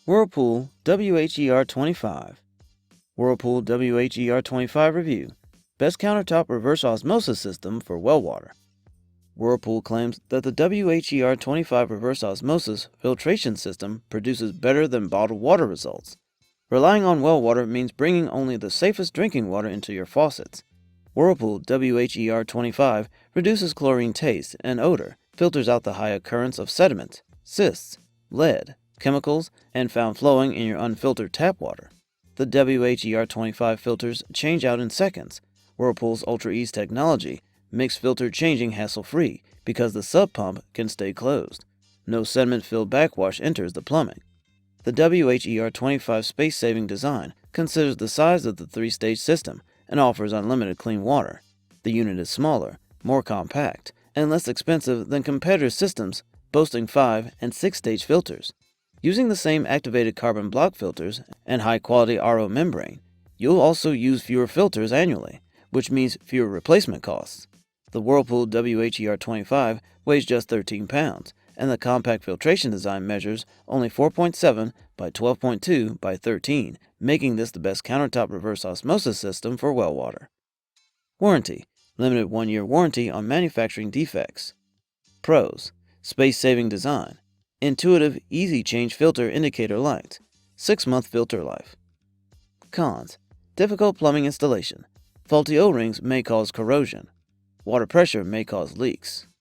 Whirlpool WHER25. Whirlpool WHER25 Review. Best countertop reverse osmosis system for well water. Whirlpool claims that the WHER25 reverse osmosis filtration system produces better than bottled water results. Relying on well water means bringing only the safest drinking water into your faucets. Whirlpool WHER25 reduces chlorine taste and odor, filters out the high occurrence of sediment, cysts, lead, chemicals, and found flowing in your unfiltered tap water. The WHER25 filters change out in seconds. Whirlpool's Ultraease technology makes filter changing hassle-free because the sub pump can stay closed. No sediment-filled backwash enters the plumbing. The WHER25 space-saving design considers the size of the three-stage system and offers unlimited clean water. The unit is smaller, more compact, and less expensive than competitor systems boasting 5- and 6-stage filters. Using the same activated carbon block filters and high-quality RO membrane, you'll also use fewer filters annually, which means fewer replacement costs. The Whirlpool WHER25 weighs just 13 pounds, and the compact filtration design measures only 4.7 by 12.2 by 13, making this the best countertop reverse osmosis system for well water. Warranty: limited 1-year warranty on manufacturing defects. Pros: space-saving design, intuitive, easy-change filter indicator light, 6-month filter life. Cons: difficult plumbing installation. Faulty O-rings may cause corrosion. Water pressure may cause leaks.